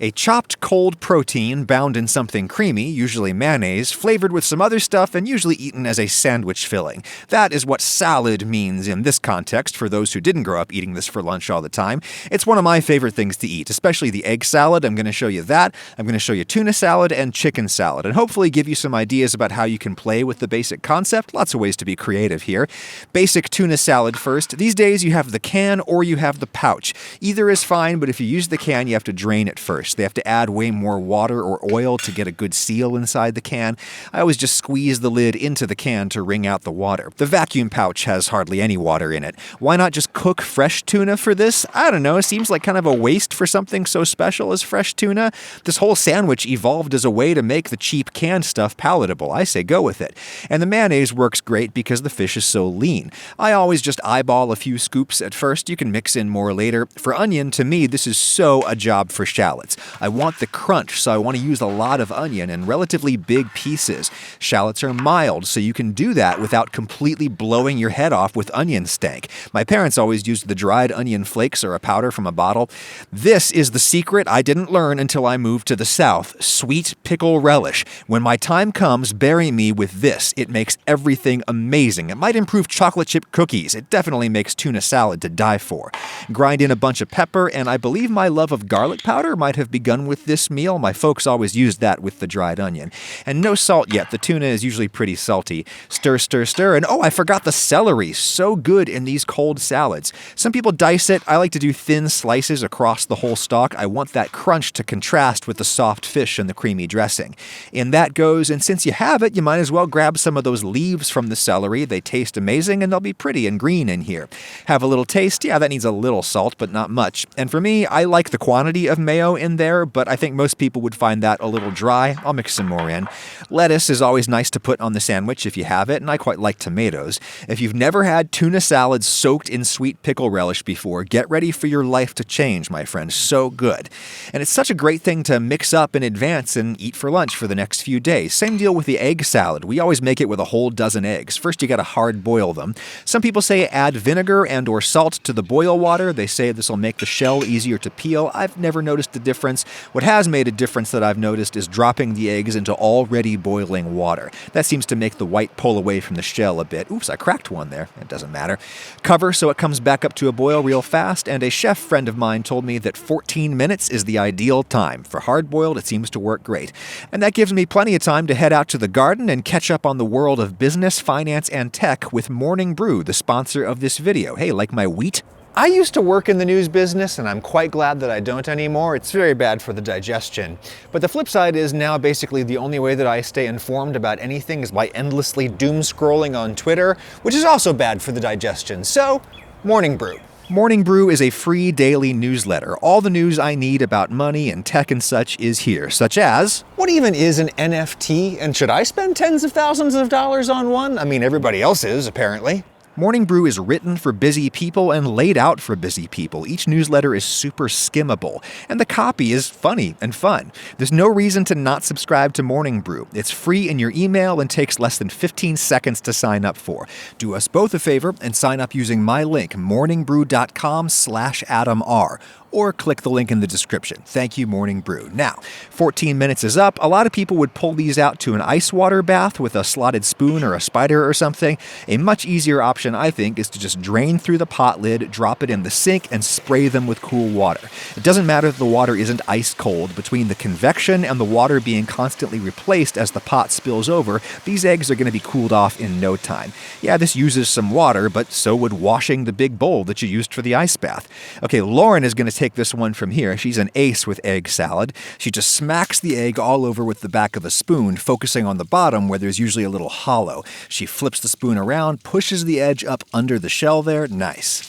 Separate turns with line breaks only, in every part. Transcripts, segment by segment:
A chopped cold protein bound in something creamy, usually mayonnaise, flavored with some other stuff and usually eaten as a sandwich filling. That is what salad means in this context for those who didn't grow up eating this for lunch all the time. It's one of my favorite things to eat, especially the egg salad. I'm going to show you that. I'm going to show you tuna salad and chicken salad, and hopefully give you some ideas about how you can play with the basic concept. Lots of ways to be creative here. Basic tuna salad first. These days you have the can or you have the pouch. Either is fine, but if you use the can, you have to drain it first. They have to add way more water or oil to get a good seal inside the can. I always just squeeze the lid into the can to wring out the water. The vacuum pouch has hardly any water in it. Why not just cook fresh tuna for this? I don't know. It seems like kind of a waste for something so special as fresh tuna. This whole sandwich evolved as a way to make the cheap canned stuff palatable. I say go with it. And the mayonnaise works great because the fish is so lean. I always just eyeball a few scoops at first. You can mix in more later. For onion, to me, this is so a job for shallots. I want the crunch, so I want to use a lot of onion in relatively big pieces. Shallots are mild, so you can do that without completely blowing your head off with onion stank. My parents always used the dried onion flakes or a powder from a bottle. This is the secret I didn't learn until I moved to the South. Sweet pickle relish. When my time comes, bury me with this. It makes everything amazing. It might improve chocolate chip cookies. It definitely makes tuna salad to die for. Grind in a bunch of pepper, and I believe my love of garlic powder might have begun with this meal. My folks always used that with the dried onion. And no salt yet. The tuna is usually pretty salty. Stir, stir, stir. And oh, I forgot the celery. So good in these cold salads. Some people dice it. I like to do thin slices across the whole stalk. I want that crunch to contrast with the soft fish and the creamy dressing. In that goes, and since you have it, you might as well grab some of those leaves from the celery. They taste amazing and they'll be pretty and green in here. Have a little taste. Yeah, that needs a little salt, but not much. And for me, I like the quantity of mayo in there, but I think most people would find that a little dry. I'll mix some more in. Lettuce is always nice to put on the sandwich if you have it, and I quite like tomatoes. If you've never had tuna salad soaked in sweet pickle relish before, get ready for your life to change, my friend. So good. And it's such a great thing to mix up in advance and eat for lunch for the next few days. Same deal with the egg salad. We always make it with a whole dozen eggs. First, you gotta hard boil them. Some people say add vinegar and or salt to the boil water. They say this will make the shell easier to peel. I've never noticed a difference. What has made a difference that I've noticed is dropping the eggs into already boiling water. That seems to make the white pull away from the shell a bit. Oops, I cracked one there. It doesn't matter. Cover so it comes back up to a boil real fast, and a chef friend of mine told me that 14 minutes is the ideal time. For hard-boiled, it seems to work great. And that gives me plenty of time to head out to the garden and catch up on the world of business, finance, and tech with Morning Brew, the sponsor of this video. Hey, like my wheat? I used to work in the news business, and I'm quite glad that I don't anymore. It's very bad for the digestion. But the flip side is now basically the only way that I stay informed about anything is by endlessly doom scrolling on Twitter, which is also bad for the digestion. So, Morning Brew. Morning Brew is a free daily newsletter. All the news I need about money and tech and such is here, such as, what even is an NFT, and should I spend tens of thousands of dollars on one? I mean, everybody else is, apparently. Morning Brew is written for busy people and laid out for busy people. Each newsletter is super skimmable, and the copy is funny and fun. There's no reason to not subscribe to Morning Brew. It's free in your email and takes less than 15 seconds to sign up for. Do us both a favor and sign up using my link, morningbrew.com/AdamR. Or click the link in the description. Thank you, Morning Brew. Now, 14 minutes is up. A lot of people would pull these out to an ice water bath with a slotted spoon or a spider or something. A much easier option, I think, is to just drain through the pot lid, drop it in the sink, and spray them with cool water. It doesn't matter if the water isn't ice cold. Between the convection and the water being constantly replaced as the pot spills over, these eggs are going to be cooled off in no time. Yeah, this uses some water, but so would washing the big bowl that you used for the ice bath. Okay, Lauren is going to take this one from here. She's an ace with egg salad. She just smacks the egg all over with the back of a spoon, focusing on the bottom where there's usually a little hollow. She flips the spoon around, pushes the edge up under the shell there. Nice.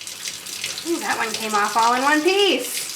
Ooh, that one came off all in one piece.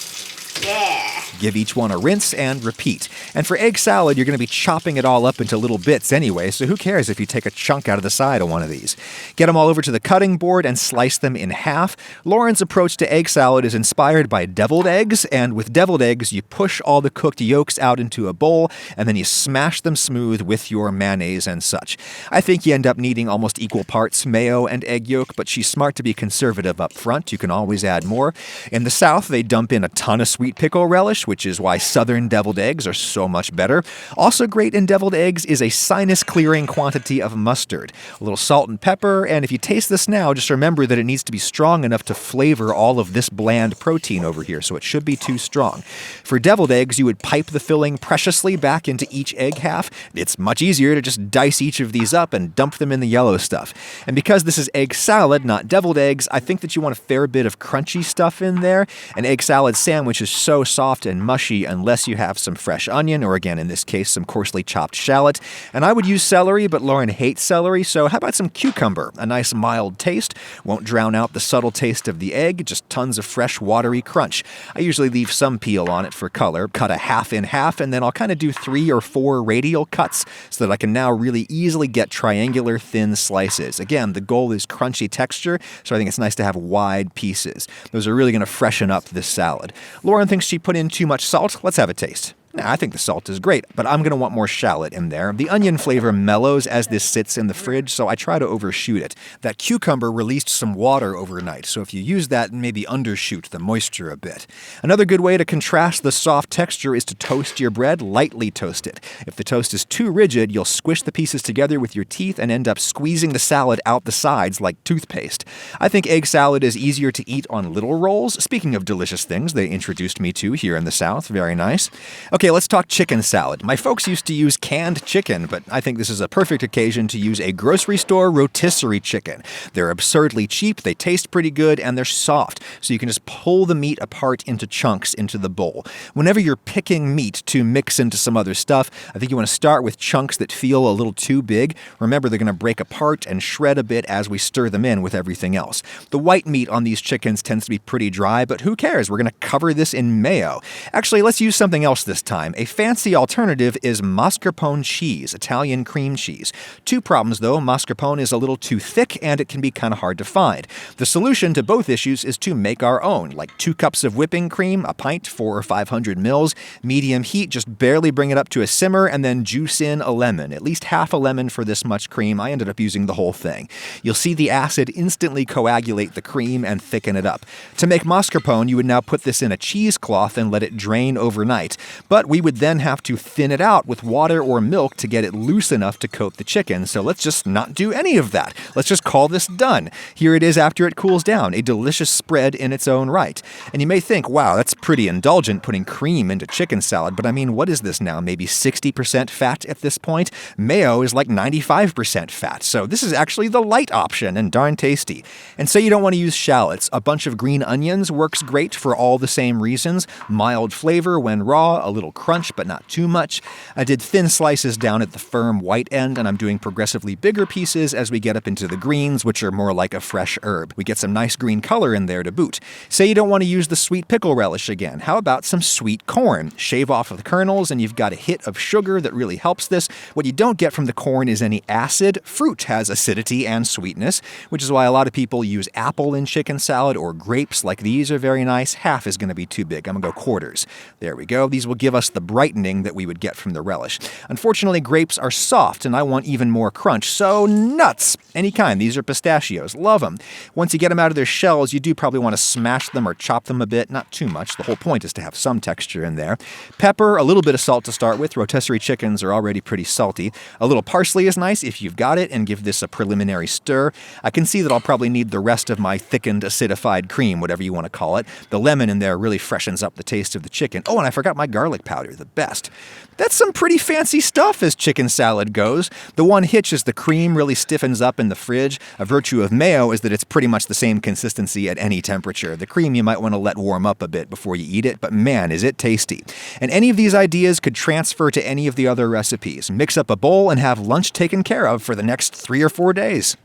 Yeah.
Give each one a rinse and repeat. And for egg salad, you're going to be chopping it all up into little bits anyway, so who cares if you take a chunk out of the side of one of these. Get them all over to the cutting board and slice them in half. Lauren's approach to egg salad is inspired by deviled eggs, and with deviled eggs, you push all the cooked yolks out into a bowl, and then you smash them smooth with your mayonnaise and such. I think you end up needing almost equal parts mayo and egg yolk, but she's smart to be conservative up front. You can always add more. In the South, they dump in a ton of sweet sweet pickle relish, which is why southern deviled eggs are so much better. Also great in deviled eggs is a sinus-clearing quantity of mustard, a little salt and pepper, and if you taste this now, just remember that it needs to be strong enough to flavor all of this bland protein over here, so it should be too strong. For deviled eggs, you would pipe the filling preciously back into each egg half. It's much easier to just dice each of these up and dump them in the yellow stuff. And because this is egg salad, not deviled eggs, I think that you want a fair bit of crunchy stuff in there. An egg salad sandwich is so soft and mushy unless you have some fresh onion, or again, in this case, some coarsely chopped shallot. And I would use celery, but Lauren hates celery, so how about some cucumber? A nice mild taste, won't drown out the subtle taste of the egg, just tons of fresh watery crunch. I usually leave some peel on it for color, cut a half in half, and then I'll kind of do 3 or 4 radial cuts so that I can now really easily get triangular thin slices. Again, the goal is crunchy texture, so I think it's nice to have wide pieces. Those are really going to freshen up this salad. Lauren thinks she put in too much salt. Let's have a taste. I think the salt is great, but I'm going to want more shallot in there. The onion flavor mellows as this sits in the fridge, so I try to overshoot it. That cucumber released some water overnight, so if you use that, maybe undershoot the moisture a bit. Another good way to contrast the soft texture is to toast your bread, lightly toast it. If the toast is too rigid, you'll squish the pieces together with your teeth and end up squeezing the salad out the sides like toothpaste. I think egg salad is easier to eat on little rolls. Speaking of delicious things they introduced me to here in the South, very nice. Okay, let's talk chicken salad. My folks used to use canned chicken, but I think this is a perfect occasion to use a grocery store rotisserie chicken. They're absurdly cheap, they taste pretty good, and they're soft, so you can just pull the meat apart into chunks into the bowl. Whenever you're picking meat to mix into some other stuff, I think you want to start with chunks that feel a little too big. Remember, they're going to break apart and shred a bit as we stir them in with everything else. The white meat on these chickens tends to be pretty dry, but who cares? We're going to cover this in mayo. Actually, let's use something else this time. A fancy alternative is mascarpone cheese, Italian cream cheese. 2 problems though, mascarpone is a little too thick and it can be kind of hard to find. The solution to both issues is to make our own, like 2 cups of whipping cream, a pint, 400 or 500 mils, medium heat, just barely bring it up to a simmer, and then juice in a lemon, at least half a lemon for this much cream. I ended up using the whole thing. You'll see the acid instantly coagulate the cream and thicken it up. To make mascarpone, you would now put this in a cheesecloth and let it drain overnight. But we would then have to thin it out with water or milk to get it loose enough to coat the chicken, so let's just not do any of that. Let's just call this done. Here it is after it cools down, a delicious spread in its own right. And you may think, wow, that's pretty indulgent putting cream into chicken salad, but I mean, what is this now? Maybe 60% fat at this point? Mayo is like 95% fat, so this is actually the light option and darn tasty. And say you don't want to use shallots. A bunch of green onions works great for all the same reasons. Mild flavor when raw, a little crunch, but not too much. I did thin slices down at the firm white end, and I'm doing progressively bigger pieces as we get up into the greens, which are more like a fresh herb. We get some nice green color in there to boot. Say you don't want to use the sweet pickle relish again. How about some sweet corn? Shave off of the kernels, and you've got a hit of sugar that really helps this. What you don't get from the corn is any acid. Fruit has acidity and sweetness, which is why a lot of people use apple in chicken salad, or grapes like these are very nice. Half is going to be too big. I'm going to go quarters. There we go. These will give us the brightening that we would get from the relish. Unfortunately, grapes are soft, and I want even more crunch, so nuts! Any kind. These are pistachios. Love them. Once you get them out of their shells, you do probably want to smash them or chop them a bit. Not too much. The whole point is to have some texture in there. Pepper, a little bit of salt to start with. Rotisserie chickens are already pretty salty. A little parsley is nice if you've got it, and give this a preliminary stir. I can see that I'll probably need the rest of my thickened, acidified cream, whatever you want to call it. The lemon in there really freshens up the taste of the chicken. Oh, and I forgot my garlic powder, the best. That's some pretty fancy stuff as chicken salad goes. The one hitch is the cream really stiffens up in the fridge. A virtue of mayo is that it's pretty much the same consistency at any temperature. The cream you might want to let warm up a bit before you eat it, but man, is it tasty. And any of these ideas could transfer to any of the other recipes. Mix up a bowl and have lunch taken care of for the next 3 or 4 days.